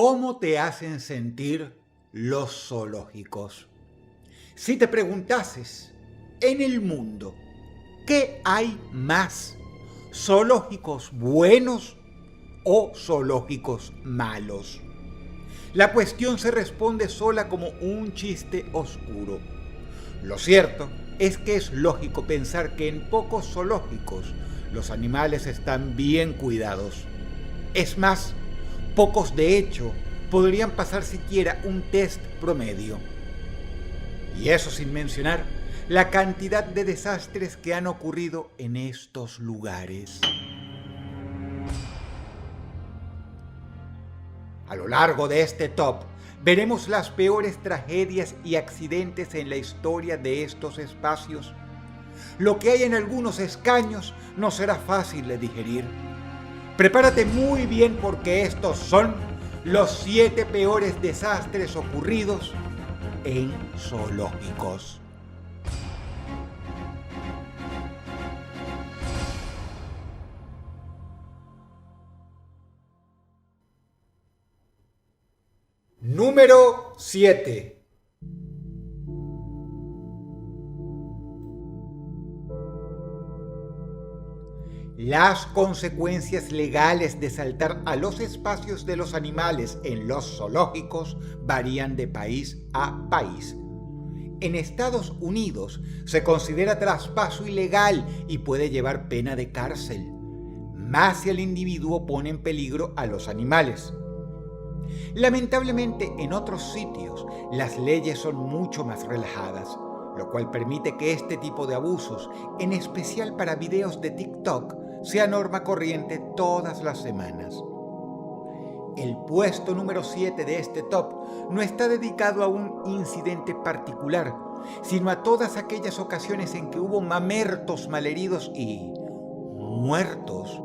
¿Cómo te hacen sentir los zoológicos? Si te preguntases, en el mundo, ¿qué hay más? ¿Zoológicos buenos o zoológicos malos? La cuestión se responde sola como un chiste oscuro. Lo cierto es que es lógico pensar que en pocos zoológicos los animales están bien cuidados. Es más, pocos de hecho podrían pasar siquiera un test promedio. Y eso sin mencionar la cantidad de desastres que han ocurrido en estos lugares. A lo largo de este top, veremos las peores tragedias y accidentes en la historia de estos espacios. Lo que hay en algunos escaños no será fácil de digerir. Prepárate muy bien porque estos son los 7 peores desastres ocurridos en zoológicos. Número 7. Las consecuencias legales de saltar a los espacios de los animales en los zoológicos varían de país a país. En Estados Unidos se considera traspaso ilegal y puede llevar pena de cárcel, más si el individuo pone en peligro a los animales. Lamentablemente, en otros sitios, las leyes son mucho más relajadas, lo cual permite que este tipo de abusos, en especial para videos de TikTok, sea norma corriente todas las semanas. El puesto número 7 de este top no está dedicado a un incidente particular, sino a todas aquellas ocasiones en que hubo mamertos malheridos y muertos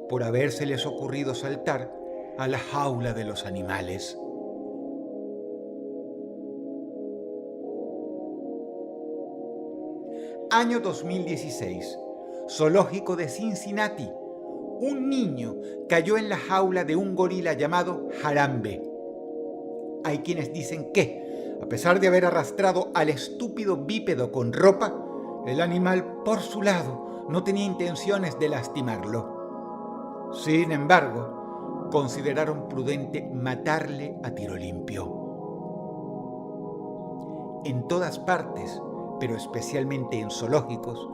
por habérseles ocurrido saltar a la jaula de los animales. Año 2016. Zoológico de Cincinnati. Un niño cayó en la jaula de un gorila llamado Harambe. Hay quienes dicen que, a pesar de haber arrastrado al estúpido bípedo con ropa, el animal, por su lado, no tenía intenciones de lastimarlo. Sin embargo, consideraron prudente matarle a tiro limpio. En todas partes, pero especialmente en zoológicos,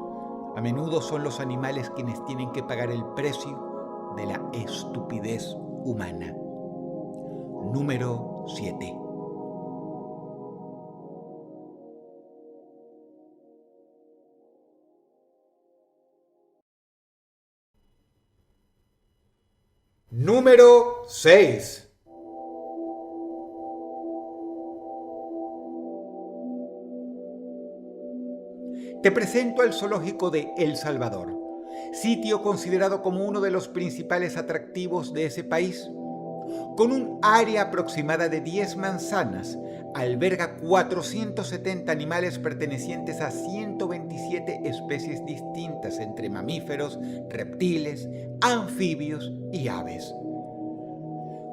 a menudo son los animales quienes tienen que pagar el precio de la estupidez humana. Número 7. Número 6. Te presento al zoológico de El Salvador, sitio considerado como uno de los principales atractivos de ese país. Con un área aproximada de 10 manzanas, alberga 470 animales pertenecientes a 127 especies distintas entre mamíferos, reptiles, anfibios y aves.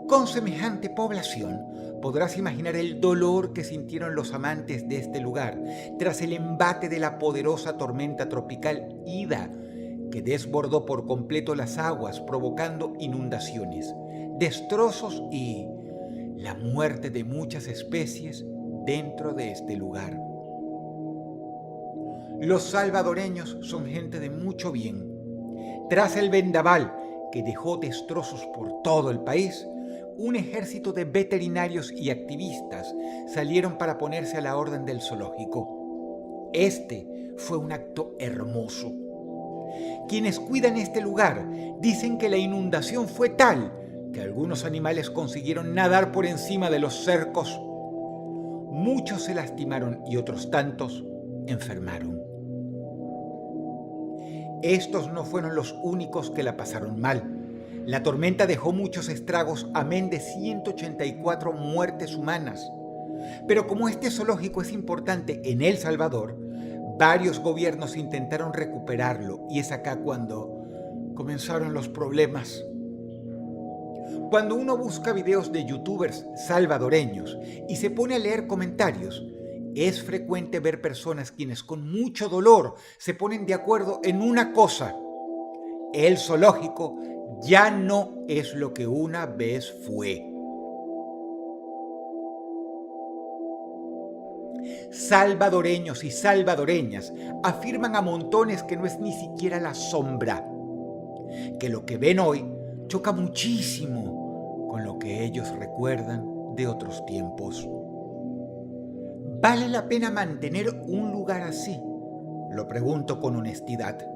Con semejante población, podrás imaginar el dolor que sintieron los amantes de este lugar tras el embate de la poderosa tormenta tropical Ida, que desbordó por completo las aguas, provocando inundaciones, destrozos y la muerte de muchas especies dentro de este lugar. Los salvadoreños son gente de mucho bien. Tras el vendaval que dejó destrozos por todo el país, un ejército de veterinarios y activistas salieron para ponerse a la orden del zoológico. Este fue un acto hermoso. Quienes cuidan este lugar dicen que la inundación fue tal que algunos animales consiguieron nadar por encima de los cercos. Muchos se lastimaron y otros tantos enfermaron. Estos no fueron los únicos que la pasaron mal. La tormenta dejó muchos estragos, amén de 184 muertes humanas. Pero como este zoológico es importante en El Salvador, varios gobiernos intentaron recuperarlo y es acá cuando comenzaron los problemas. Cuando uno busca videos de youtubers salvadoreños y se pone a leer comentarios, es frecuente ver personas quienes con mucho dolor se ponen de acuerdo en una cosa: el zoológico ya no es lo que una vez fue. Salvadoreños y salvadoreñas afirman a montones que no es ni siquiera la sombra, que lo que ven hoy choca muchísimo con lo que ellos recuerdan de otros tiempos. ¿Vale la pena mantener un lugar así? Lo pregunto con honestidad.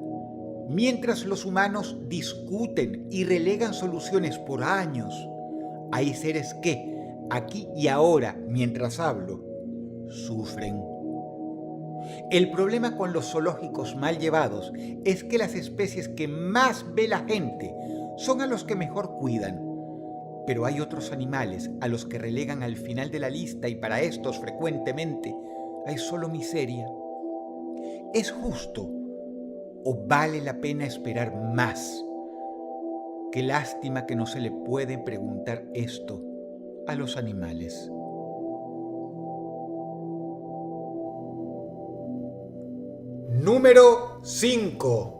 Mientras los humanos discuten y relegan soluciones por años, hay seres que, aquí y ahora, mientras hablo, sufren. El problema con los zoológicos mal llevados es que las especies que más ve la gente son a los que mejor cuidan. Pero hay otros animales a los que relegan al final de la lista y para estos frecuentemente hay solo miseria. ¿Es justo o vale la pena esperar más? Qué lástima que no se le puede preguntar esto a los animales. Número 5.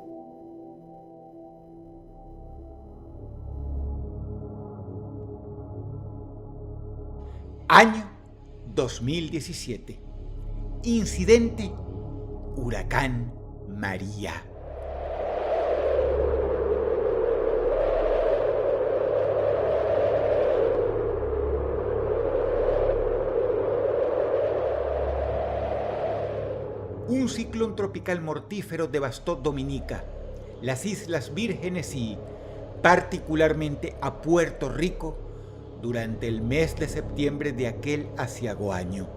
Año 2017. Incidente: Huracán María. Un ciclón tropical mortífero devastó Dominica, las Islas Vírgenes y, particularmente, a Puerto Rico durante el mes de septiembre de aquel aciago año.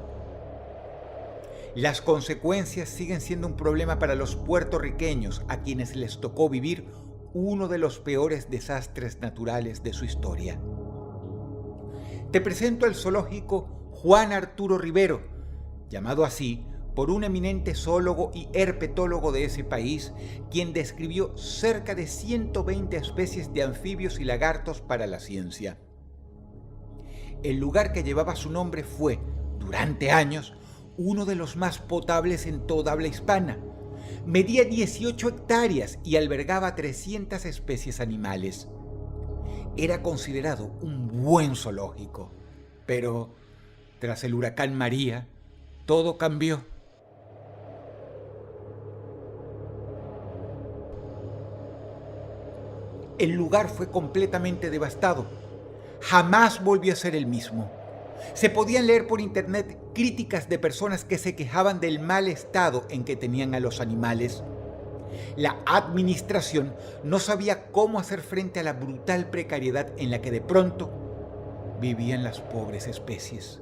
Las consecuencias siguen siendo un problema para los puertorriqueños, a quienes les tocó vivir uno de los peores desastres naturales de su historia. Te presento al zoológico Juan Arturo Rivero, llamado así por un eminente zoólogo y herpetólogo de ese país, quien describió cerca de 120 especies de anfibios y lagartos para la ciencia. El lugar que llevaba su nombre fue, durante años, uno de los más potables en toda habla hispana. Medía 18 hectáreas y albergaba 300 especies animales. Era considerado un buen zoológico, pero tras el huracán María, todo cambió. El lugar fue completamente devastado. Jamás volvió a ser el mismo. Se podían leer por internet críticas de personas que se quejaban del mal estado en que tenían a los animales. La administración no sabía cómo hacer frente a la brutal precariedad en la que de pronto vivían las pobres especies.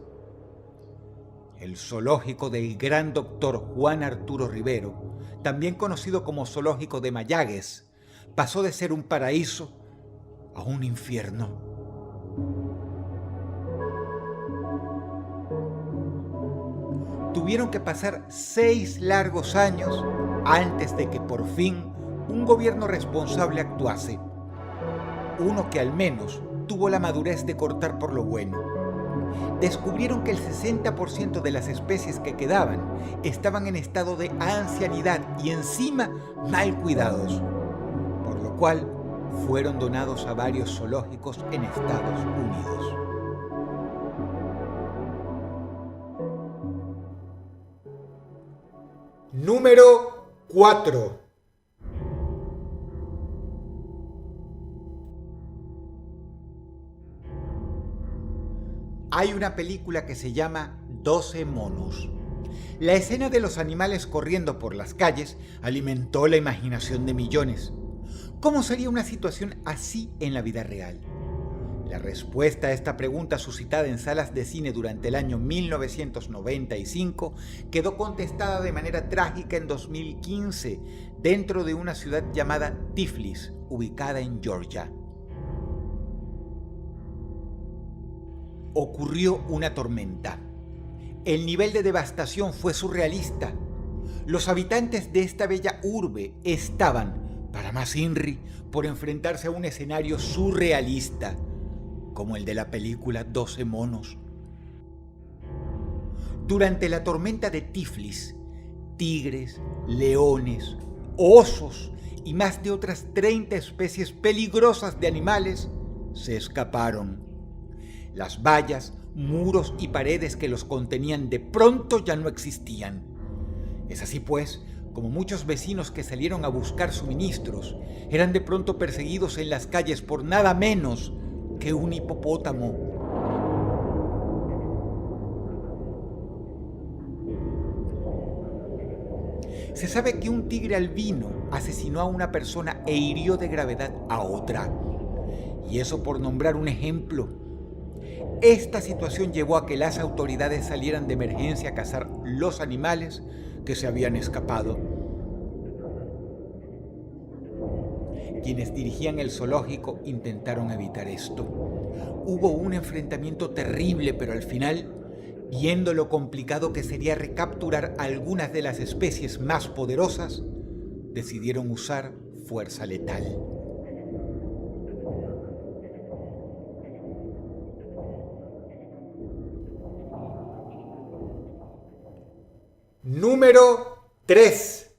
El zoológico del gran doctor Juan Arturo Rivero, también conocido como Zoológico de Mayagüez, pasó de ser un paraíso a un infierno. Tuvieron que pasar 6 largos años antes de que por fin un gobierno responsable actuase. Uno que al menos tuvo la madurez de cortar por lo bueno. Descubrieron que el 60% de las especies que quedaban estaban en estado de ancianidad y encima mal cuidados, por lo cual fueron donados a varios zoológicos en Estados Unidos. Número 4. Hay una película que se llama 12 monos. La escena de los animales corriendo por las calles alimentó la imaginación de millones. ¿Cómo sería una situación así en la vida real? La respuesta a esta pregunta, suscitada en salas de cine durante el año 1995, quedó contestada de manera trágica en 2015 dentro de una ciudad llamada Tiflis, ubicada en Georgia. Ocurrió una tormenta. El nivel de devastación fue surrealista. Los habitantes de esta bella urbe estaban, Para más INRI, por enfrentarse a un escenario surrealista, como el de la película 12 monos. Durante la tormenta de Tiflis, tigres, leones, osos y más de otras 30 especies peligrosas de animales se escaparon. Las vallas, muros y paredes que los contenían de pronto ya no existían. Es así pues, como muchos vecinos que salieron a buscar suministros eran de pronto perseguidos en las calles por nada menos que un hipopótamo. Se sabe que un tigre albino asesinó a una persona e hirió de gravedad a otra. Y eso por nombrar un ejemplo. Esta situación llevó a que las autoridades salieran de emergencia a cazar los animales que se habían escapado. Quienes dirigían el zoológico intentaron evitar esto. Hubo un enfrentamiento terrible, pero al final, viendo lo complicado que sería recapturar algunas de las especies más poderosas, decidieron usar fuerza letal. Número 3.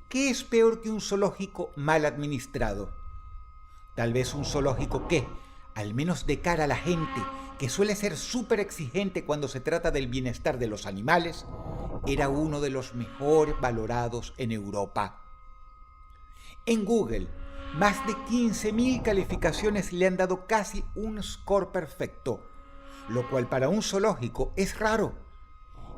¿Qué es peor que un zoológico mal administrado? Tal vez un zoológico que, al menos de cara a la gente, que suele ser súper exigente cuando se trata del bienestar de los animales, era uno de los mejor valorados en Europa. En Google, más de 15.000 calificaciones le han dado casi un score perfecto, lo cual para un zoológico es raro.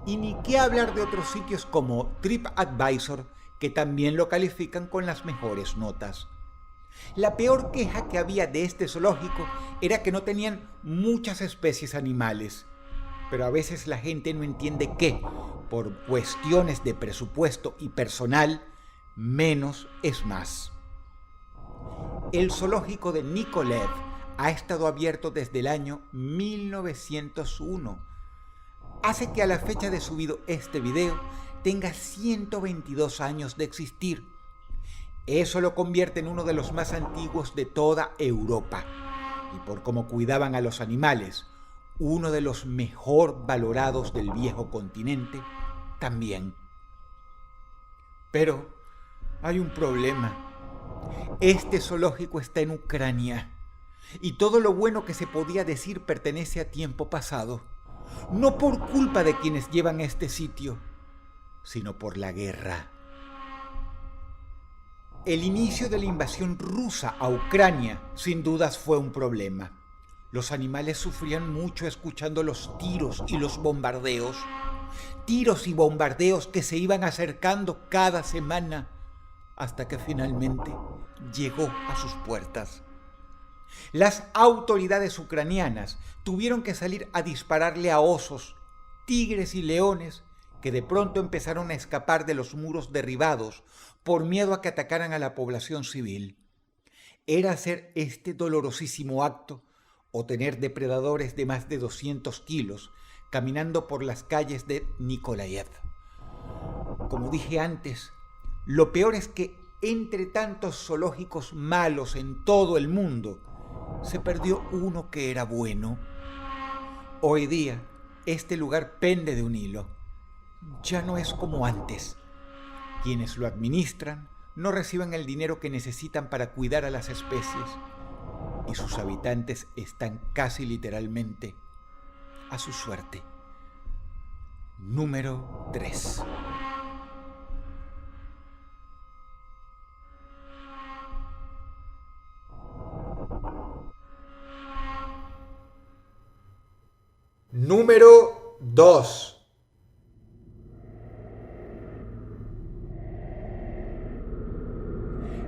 Y ni qué hablar de otros sitios como TripAdvisor, que también lo califican con las mejores notas. La peor queja que había de este zoológico era que no tenían muchas especies animales, pero a veces la gente no entiende que, por cuestiones de presupuesto y personal, menos es más. El zoológico de Nikolev ha estado abierto desde el año 1901. Hace que a la fecha de subido este video tenga 122 años de existir. Eso lo convierte en uno de los más antiguos de toda Europa. Y por cómo cuidaban a los animales, uno de los mejor valorados del viejo continente también. Pero hay un problema. Este zoológico está en Ucrania y todo lo bueno que se podía decir pertenece a tiempo pasado. No por culpa de quienes llevan este sitio, sino por la guerra. El inicio de la invasión rusa a Ucrania sin dudas fue un problema. Los animales sufrían mucho escuchando los tiros y los bombardeos. Tiros y bombardeos que se iban acercando cada semana hasta que finalmente llegó a sus puertas. Las autoridades ucranianas tuvieron que salir a dispararle a osos, tigres y leones que de pronto empezaron a escapar de los muros derribados por miedo a que atacaran a la población civil. Era hacer este dolorosísimo acto o tener depredadores de más de 200 kilos caminando por las calles de Nikolaev. Como dije antes, lo peor es que entre tantos zoológicos malos en todo el mundo, se perdió uno que era bueno. Hoy día, este lugar pende de un hilo. Ya no es como antes. Quienes lo administran no reciben el dinero que necesitan para cuidar a las especies y sus habitantes están casi literalmente a su suerte. Número 3. Número 2.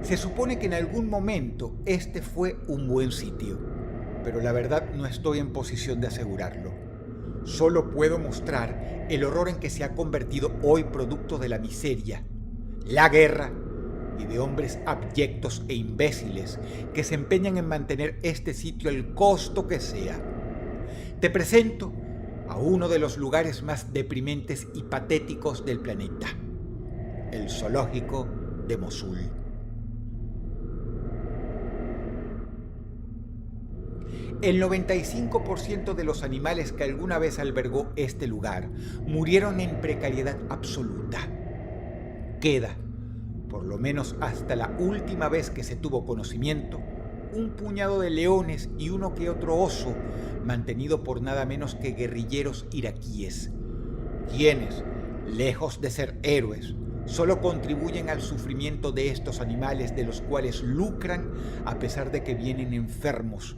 Se supone que en algún momento este fue un buen sitio, pero la verdad no estoy en posición de asegurarlo. Solo puedo mostrar el horror en que se ha convertido hoy producto de la miseria, la guerra y de hombres abyectos e imbéciles que se empeñan en mantener este sitio al costo que sea. Te presento a uno de los lugares más deprimentes y patéticos del planeta, el zoológico de Mosul. El 95% de los animales que alguna vez albergó este lugar murieron en precariedad absoluta. Queda, por lo menos hasta la última vez que se tuvo conocimiento, un puñado de leones y uno que otro oso, mantenido por nada menos que guerrilleros iraquíes, quienes, lejos de ser héroes, solo contribuyen al sufrimiento de estos animales de los cuales lucran a pesar de que vienen enfermos,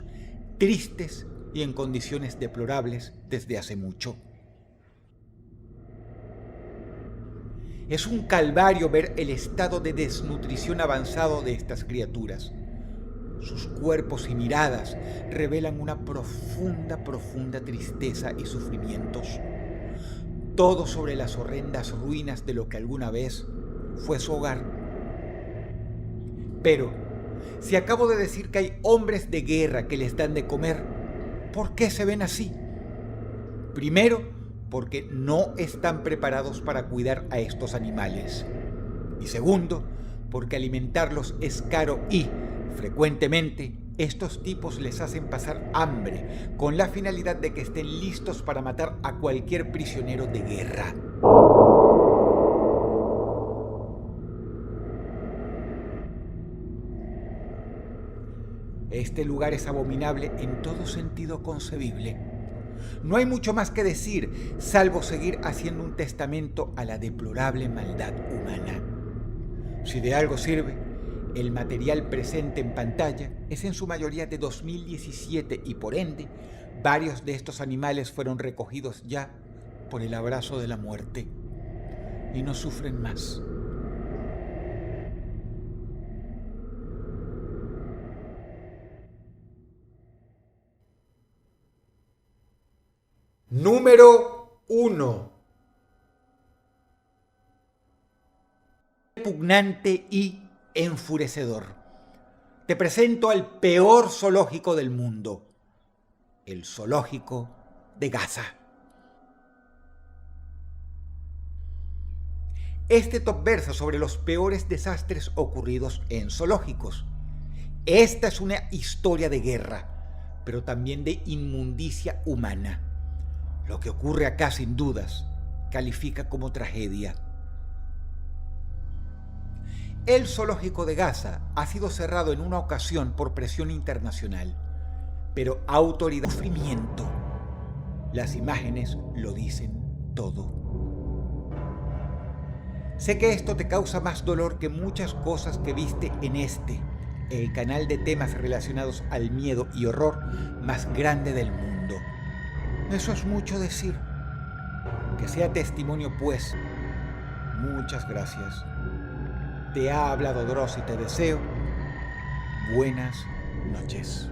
tristes y en condiciones deplorables desde hace mucho. Es un calvario ver el estado de desnutrición avanzado de estas criaturas. Sus cuerpos y miradas revelan una profunda tristeza y sufrimientos. Todo sobre las horrendas ruinas de lo que alguna vez fue su hogar. Pero, si acabo de decir que hay hombres de guerra que les dan de comer, ¿por qué se ven así? Primero, porque no están preparados para cuidar a estos animales. Y segundo, porque alimentarlos es caro y, frecuentemente, estos tipos les hacen pasar hambre con la finalidad de que estén listos para matar a cualquier prisionero de guerra. Este lugar es abominable en todo sentido concebible. No hay mucho más que decir, salvo seguir haciendo un testamento a la deplorable maldad humana. Si de algo sirve, el material presente en pantalla es en su mayoría de 2017 y por ende, varios de estos animales fueron recogidos ya por el abrazo de la muerte y no sufren más. Número 1. Repugnante y enfurecedor. Te presento al peor zoológico del mundo, el zoológico de Gaza. Este top versa sobre los peores desastres ocurridos en zoológicos. Esta es una historia de guerra, pero también de inmundicia humana. Lo que ocurre acá, sin dudas, califica como tragedia. El zoológico de Gaza ha sido cerrado en una ocasión por presión internacional, pero autoridad de sufrimiento. Las imágenes lo dicen todo. Sé que esto te causa más dolor que muchas cosas que viste en el canal de temas relacionados al miedo y horror más grande del mundo. Eso es mucho decir. Que sea testimonio, pues. Muchas gracias. Te ha hablado Dross y te deseo buenas noches.